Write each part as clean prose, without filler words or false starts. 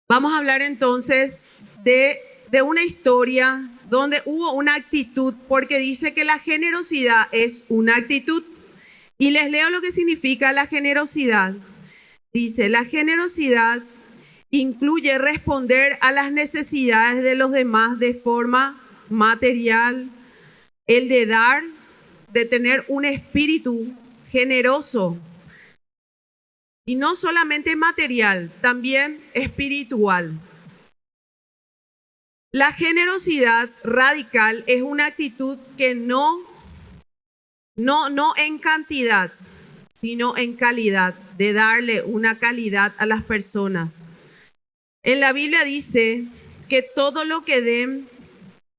Vamos a hablar entonces de una historia donde hubo una actitud, porque dice que la generosidad es una actitud. Y les leo lo que significa la generosidad. Dice, la generosidad incluye responder a las necesidades de los demás de forma material, el de dar, de tener un espíritu generoso. Y no solamente material, también espiritual. La generosidad radical es una actitud que no en cantidad, sino en calidad, de darle una calidad a las personas. En la Biblia dice que todo lo que den,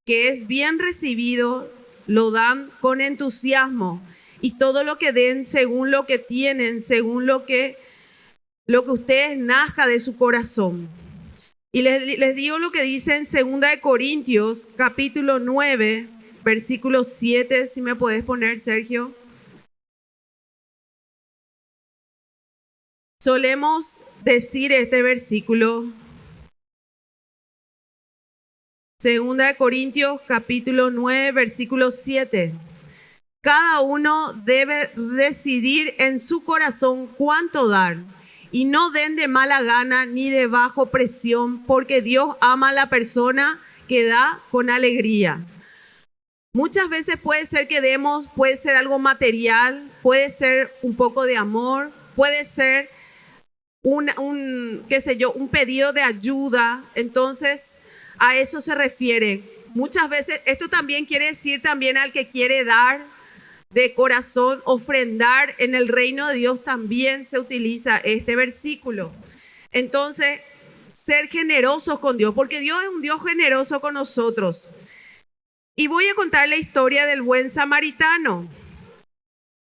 que es bien recibido, lo dan con entusiasmo. Y todo lo que den según lo que tienen, según lo que ustedes nazca de su corazón. Y les digo lo que dice en 2 Corintios, capítulo 9, versículo 7, si me puedes poner, Sergio. Solemos decir este versículo. 2 Corintios, capítulo 9, versículo 7. Cada uno debe decidir en su corazón cuánto dar. Y no den de mala gana ni de bajo presión, porque Dios ama a la persona que da con alegría. Muchas veces puede ser que demos, puede ser algo material, puede ser un poco de amor, puede ser un pedido de ayuda. Entonces, a eso se refiere. Muchas veces, esto también quiere decir también al que quiere dar de corazón, ofrendar en el reino de Dios, también se utiliza este versículo. Entonces, ser generosos con Dios, porque Dios es un Dios generoso con nosotros. Y voy a contar la historia del buen samaritano.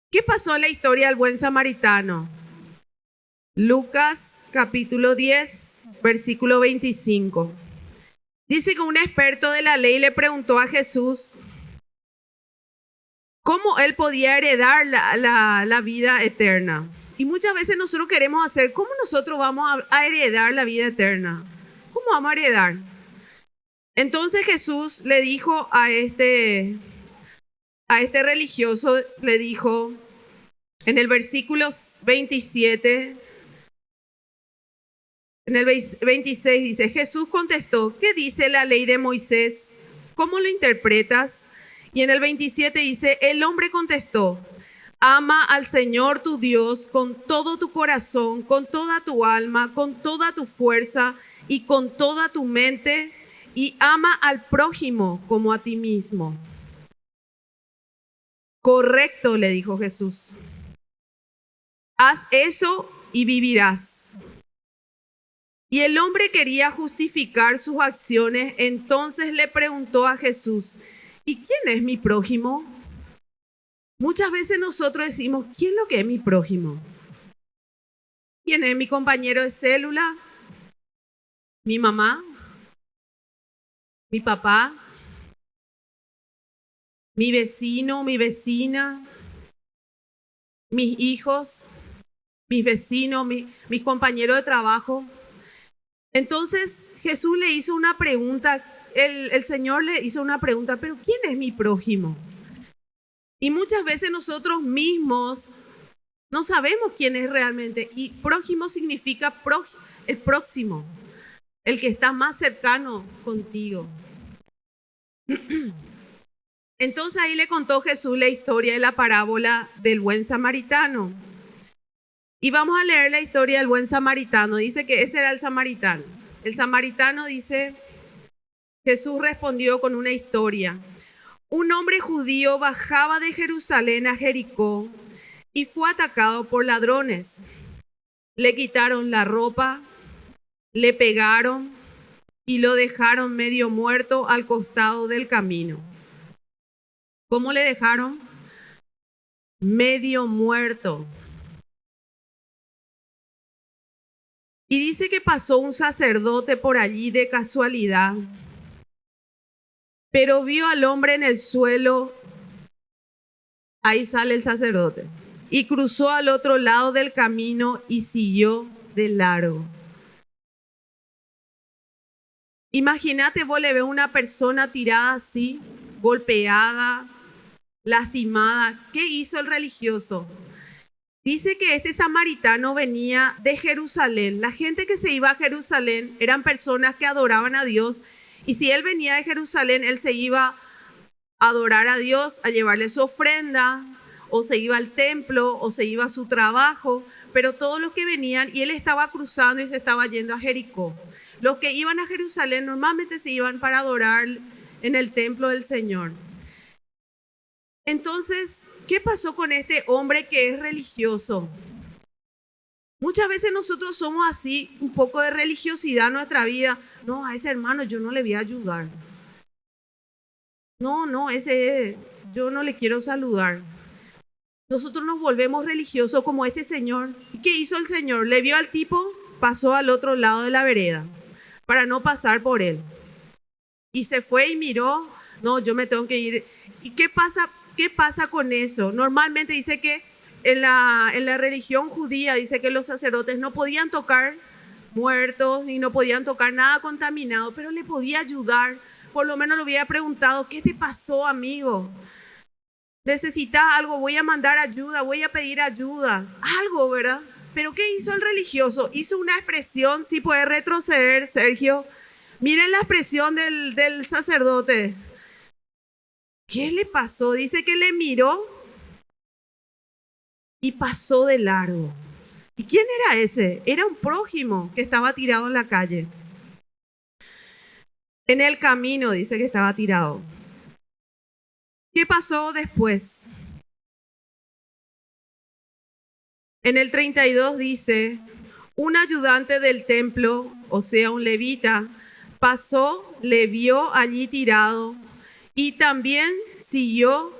¿Qué pasó en la historia del buen samaritano? Lucas capítulo 10, versículo 25. Dice que un experto de la ley le preguntó a Jesús cómo él podía heredar la vida eterna. Y muchas veces nosotros queremos hacer, ¿cómo nosotros vamos a heredar la vida eterna? ¿Cómo vamos a heredar? Entonces Jesús le dijo a este religioso, le dijo en el versículo 27, en el 26 dice, Jesús contestó, ¿qué dice la ley de Moisés? ¿Cómo lo interpretas? Y en el 27 dice, el hombre contestó, ama al Señor tu Dios con todo tu corazón, con toda tu alma, con toda tu fuerza y con toda tu mente, y ama al prójimo como a ti mismo. Correcto, le dijo Jesús. Haz eso y vivirás. Y el hombre quería justificar sus acciones, entonces le preguntó a Jesús, ¿y quién es mi prójimo? Muchas veces nosotros decimos, ¿quién es lo que es mi prójimo? ¿Quién es mi compañero de célula? ¿Mi mamá? ¿Mi papá? ¿Mi vecino? ¿Mi vecina? ¿Mis hijos? ¿Mis vecinos? ¿Mis compañeros de trabajo? Entonces Jesús le hizo una pregunta, el Señor le hizo una pregunta, ¿pero quién es mi prójimo? Y muchas veces nosotros mismos no sabemos quién es realmente. Y prójimo significa el próximo, el que está más cercano contigo. Entonces ahí le contó Jesús la historia de la parábola del buen samaritano. Y vamos a leer la historia del buen samaritano. Dice que ese era el samaritano. El samaritano dice, Jesús respondió con una historia. Un hombre judío bajaba de Jerusalén a Jericó y fue atacado por ladrones. Le quitaron la ropa, le pegaron y lo dejaron medio muerto al costado del camino. ¿Cómo le dejaron? Medio muerto. Y dice que pasó un sacerdote por allí de casualidad, pero vio al hombre en el suelo. Ahí sale el sacerdote. Y cruzó al otro lado del camino y siguió de largo. Imagínate, vos le ves una persona tirada así, golpeada, lastimada. ¿Qué hizo el religioso? Dice que este samaritano venía de Jerusalén. La gente que se iba a Jerusalén eran personas que adoraban a Dios. Y si él venía de Jerusalén, él se iba a adorar a Dios, a llevarle su ofrenda, o se iba al templo, o se iba a su trabajo. Pero todos los que venían, y él estaba cruzando y se estaba yendo a Jericó. Los que iban a Jerusalén normalmente se iban para adorar en el templo del Señor. Entonces, ¿qué pasó con este hombre que es religioso? Muchas veces nosotros somos así, un poco de religiosidad en nuestra vida. No, a ese hermano yo no le voy a ayudar. No, ese yo no le quiero saludar. Nosotros nos volvemos religiosos como este señor. ¿Y qué hizo el señor? Le vio al tipo, pasó al otro lado de la vereda para no pasar por él. Y se fue y miró, no, yo me tengo que ir. ¿Y qué pasa con eso? Normalmente dice que en la religión judía dice que los sacerdotes no podían tocar muertos ni no podían tocar nada contaminado, pero le podía ayudar. Por lo menos le hubiera preguntado, ¿qué te pasó, amigo? ¿Necesitas algo? Voy a mandar ayuda, voy a pedir ayuda. Algo, ¿verdad? Pero ¿qué hizo el religioso? Hizo una expresión, si puede retroceder, Sergio. Miren la expresión del sacerdote. ¿Qué le pasó? Dice que le miró y pasó de largo. ¿Y quién era ese? Era un prójimo que estaba tirado en la calle. En el camino dice que estaba tirado. ¿Qué pasó después? En el 32 dice, un ayudante del templo, o sea, un levita, pasó, le vio allí tirado y también siguió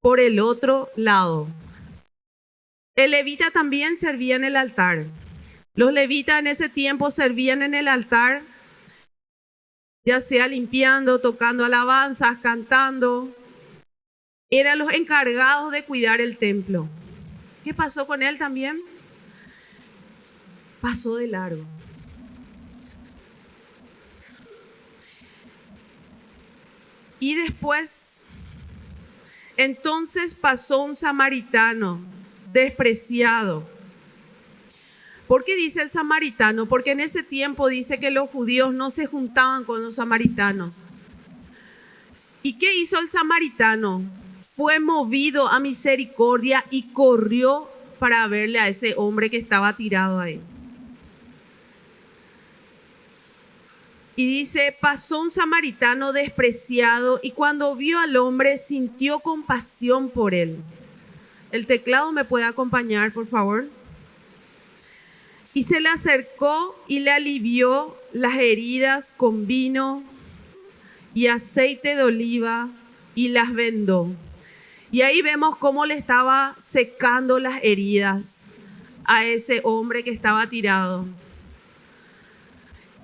por el otro lado. El levita también servía en el altar. Los levitas en ese tiempo servían en el altar, ya sea limpiando, tocando alabanzas, cantando. Eran los encargados de cuidar el templo. ¿Qué pasó con él también? Pasó de largo. Y después, entonces pasó un samaritano despreciado. ¿Por qué dice el samaritano? Porque en ese tiempo dice que los judíos no se juntaban con los samaritanos. ¿Y qué hizo el samaritano? Fue movido a misericordia y corrió para verle a ese hombre que estaba tirado ahí. Y dice, pasó un samaritano despreciado y cuando vio al hombre sintió compasión por él. ¿El teclado me puede acompañar, por favor? Y se le acercó y le alivió las heridas con vino y aceite de oliva y las vendó. Y ahí vemos cómo le estaba secando las heridas a ese hombre que estaba tirado.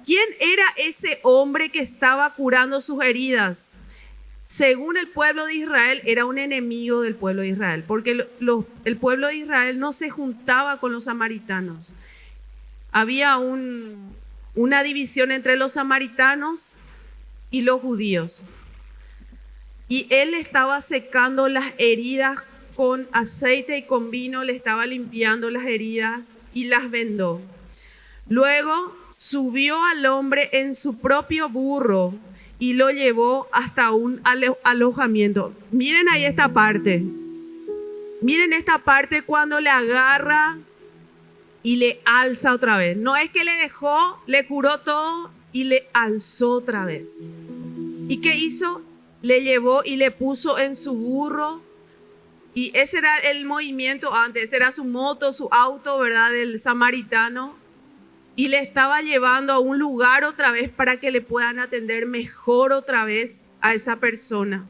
¿Quién era ese hombre que estaba curando sus heridas? Según el pueblo de Israel, era un enemigo del pueblo de Israel, porque el pueblo de Israel no se juntaba con los samaritanos. Había una división entre los samaritanos y los judíos. Y él estaba secando las heridas con aceite y con vino, le estaba limpiando las heridas y las vendó. Luego subió al hombre en su propio burro y lo llevó hasta un alojamiento. Miren ahí esta parte. Miren esta parte cuando le agarra y le alza otra vez. No es que le dejó, le curó todo y le alzó otra vez. ¿Y qué hizo? Le llevó y le puso en su burro. Y ese era el movimiento antes, ese era su moto, su auto, ¿verdad? Del samaritano. Y le estaba llevando a un lugar otra vez para que le puedan atender mejor otra vez a esa persona.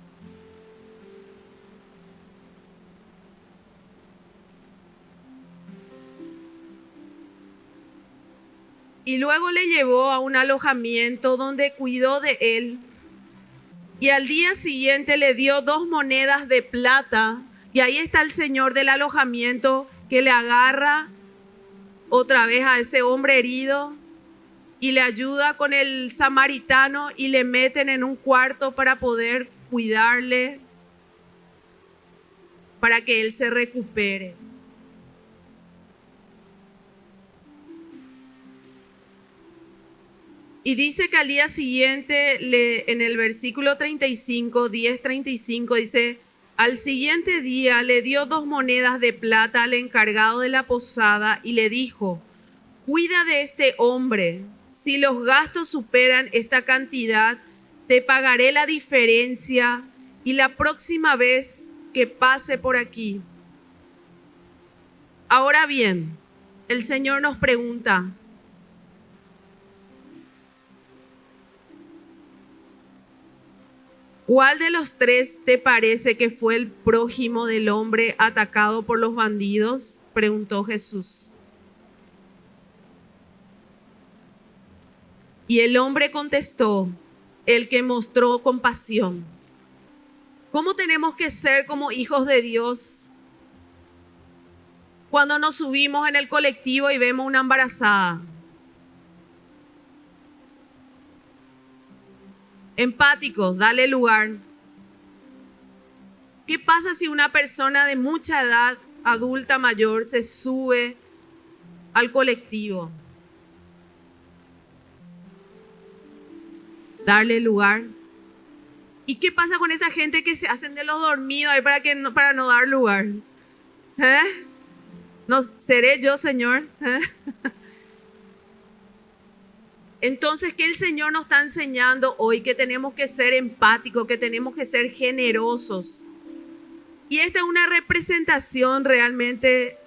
Y luego le llevó a un alojamiento donde cuidó de él. Y al día siguiente le dio 2 monedas de plata. Y ahí está el señor del alojamiento que le agarra otra vez a ese hombre herido y le ayuda con el samaritano y le meten en un cuarto para poder cuidarle, para que él se recupere. Y dice que al día siguiente, en el versículo 35, 10:35, dice: al siguiente día le dio 2 monedas de plata al encargado de la posada y le dijo: cuida de este hombre. Si los gastos superan esta cantidad, te pagaré la diferencia y la próxima vez que pase por aquí. Ahora bien, el Señor nos pregunta: ¿cuál de los 3 te parece que fue el prójimo del hombre atacado por los bandidos? Preguntó Jesús. Y el hombre contestó: el que mostró compasión. ¿Cómo tenemos que ser como hijos de Dios cuando nos subimos en el colectivo y vemos una embarazada? Empáticos, dale lugar. ¿Qué pasa si una persona de mucha edad, adulta, mayor, se sube al colectivo? Darle lugar. ¿Y qué pasa con esa gente que se hacen de los dormidos ahí para no dar lugar? ¿No seré yo, Señor? Entonces, ¿qué el Señor nos está enseñando hoy? Que tenemos que ser empáticos, que tenemos que ser generosos. Y esta es una representación realmente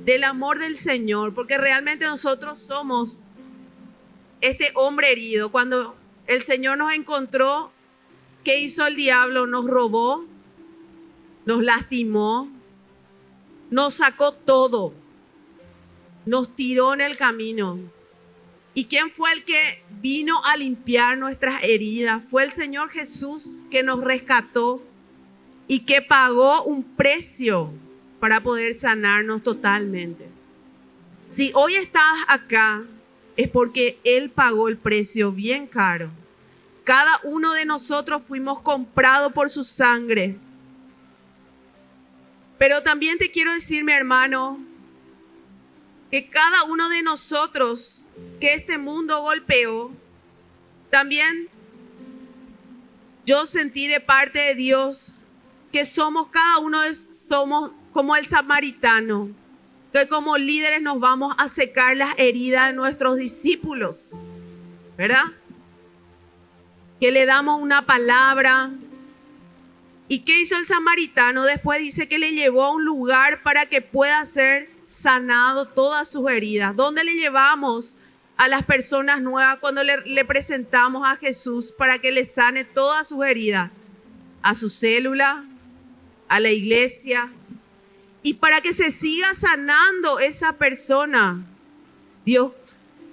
del amor del Señor, porque realmente nosotros somos este hombre herido. Cuando el Señor nos encontró, ¿qué hizo el diablo? Nos robó, nos lastimó, nos sacó todo, nos tiró en el camino. ¿Y quién fue el que vino a limpiar nuestras heridas? Fue el Señor Jesús, que nos rescató y que pagó un precio para poder sanarnos totalmente. Si hoy estás acá, es porque Él pagó el precio bien caro. Cada uno de nosotros fuimos comprados por su sangre. Pero también te quiero decir, mi hermano, que cada uno de nosotros que este mundo golpeó, también yo sentí de parte de Dios que cada uno somos como el samaritano, que como líderes nos vamos a secar las heridas de nuestros discípulos, ¿verdad? Que le damos una palabra. ¿Y qué hizo el samaritano? Después dice que le llevó a un lugar para que pueda ser sanado todas sus heridas. ¿Dónde le llevamos a las personas nuevas cuando le presentamos a Jesús para que le sane todas sus heridas? A su célula, a la iglesia. Y para que se siga sanando esa persona, Dios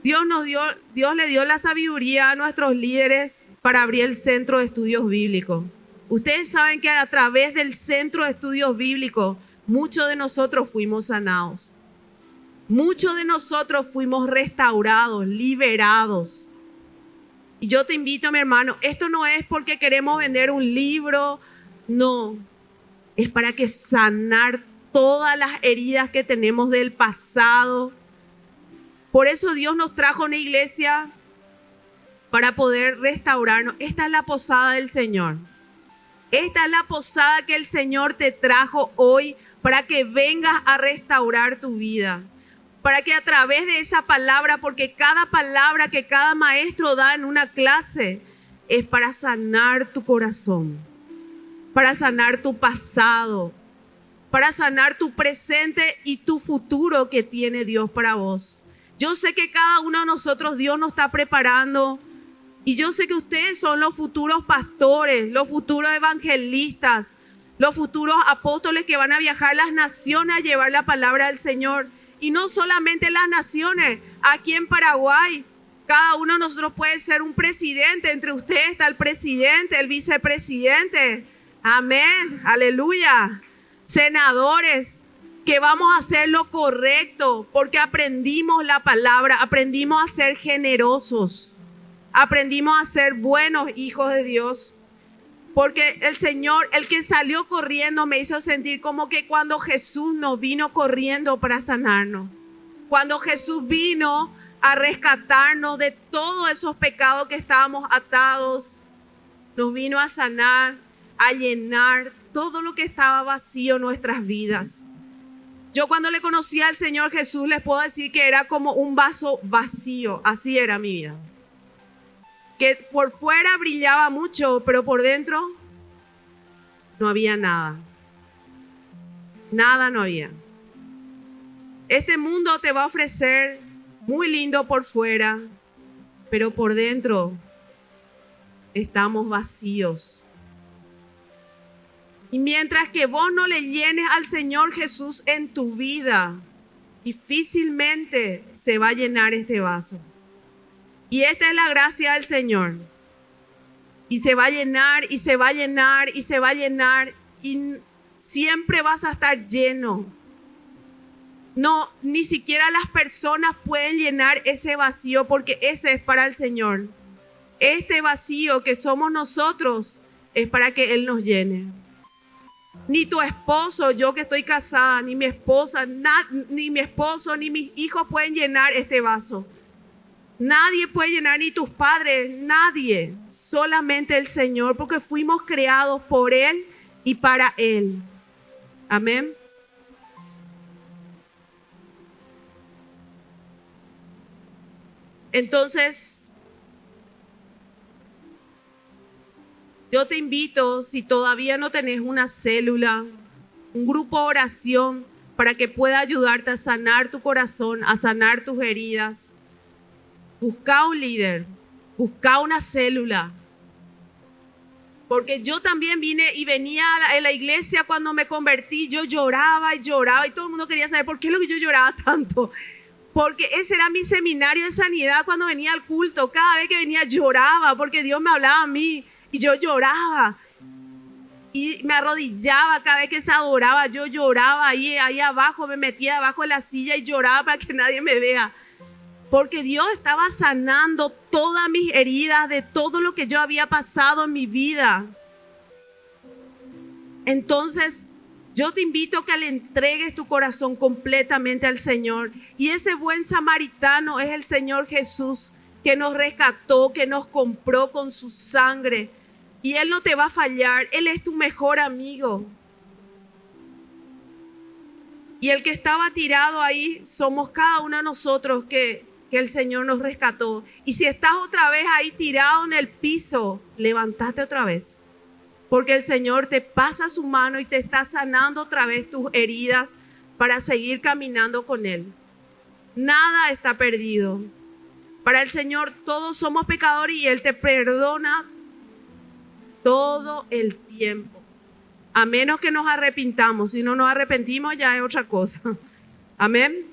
le dio la sabiduría a nuestros líderes para abrir el Centro de Estudios Bíblicos. Ustedes saben que a través del Centro de Estudios Bíblicos, muchos de nosotros fuimos sanados. Muchos de nosotros fuimos restaurados, liberados. Y yo te invito, mi hermano, esto no es porque queremos vender un libro, no. Es para que sanar todas las heridas que tenemos del pasado. Por eso Dios nos trajo una iglesia para poder restaurarnos. Esta es la posada del Señor. Esta es la posada que el Señor te trajo hoy para que vengas a restaurar tu vida. Para que a través de esa palabra, porque cada palabra que cada maestro da en una clase es para sanar tu corazón, para sanar tu pasado, para sanar tu presente y tu futuro que tiene Dios para vos. Yo sé que cada uno de nosotros Dios nos está preparando y yo sé que ustedes son los futuros pastores, los futuros evangelistas, los futuros apóstoles que van a viajar a las naciones a llevar la palabra del Señor. Y no solamente las naciones, aquí en Paraguay, cada uno de nosotros puede ser un presidente. Entre ustedes está el presidente, el vicepresidente. Amén, aleluya. Senadores. que vamos a hacer lo correcto porque aprendimos la palabra, aprendimos a ser generosos, aprendimos a ser buenos hijos de Dios. Porque el Señor, el que salió corriendo, me hizo sentir como que cuando Jesús nos vino corriendo para sanarnos, cuando Jesús vino a rescatarnos de todos esos pecados que estábamos atados, nos vino a sanar, a llenar todo lo que estaba vacío en nuestras vidas. Yo cuando le conocí al Señor Jesús les puedo decir que era como un vaso vacío, así era mi vida. Que por fuera brillaba mucho, pero por dentro no había nada. Nada no había. Este mundo te va a ofrecer muy lindo por fuera, pero por dentro estamos vacíos. Y mientras que vos no le llenes al Señor Jesús en tu vida, difícilmente se va a llenar este vaso. Y esta es la gracia del Señor. Y se va a llenar, y se va a llenar, y se va a llenar. Y siempre vas a estar lleno. No, ni siquiera las personas pueden llenar ese vacío porque ese es para el Señor. Este vacío que somos nosotros es para que Él nos llene. Ni tu esposo, yo que estoy casada, ni mi esposa, ni mi esposo, ni mis hijos pueden llenar este vaso. Nadie puede llenar, ni tus padres, nadie. Solamente el Señor, porque fuimos creados por Él y para Él. Amén. Entonces, yo te invito, si todavía no tenés una célula, un grupo de oración para que pueda ayudarte a sanar tu corazón, a sanar tus heridas. Busca un líder, busca una célula. Porque yo también venía a la iglesia cuando me convertí, yo lloraba y lloraba y todo el mundo quería saber por qué es lo que yo lloraba tanto. Porque ese era mi seminario de sanidad cuando venía al culto. Cada vez que venía lloraba porque Dios me hablaba a mí y yo lloraba. Y me arrodillaba cada vez que se adoraba, yo lloraba ahí abajo, me metía abajo de la silla y lloraba para que nadie me vea. Porque Dios estaba sanando todas mis heridas de todo lo que yo había pasado en mi vida. Entonces, yo te invito a que le entregues tu corazón completamente al Señor. Y ese buen samaritano es el Señor Jesús, que nos rescató, que nos compró con su sangre. Y Él no te va a fallar. Él es tu mejor amigo. Y el que estaba tirado ahí somos cada uno de nosotros que el Señor nos rescató. Y si estás otra vez ahí tirado en el piso, levántate otra vez. Porque el Señor te pasa su mano y te está sanando otra vez tus heridas para seguir caminando con Él. Nada está perdido. Para el Señor todos somos pecadores y Él te perdona todo el tiempo. A menos que nos arrepintamos. Si no nos arrepentimos ya es otra cosa. Amén.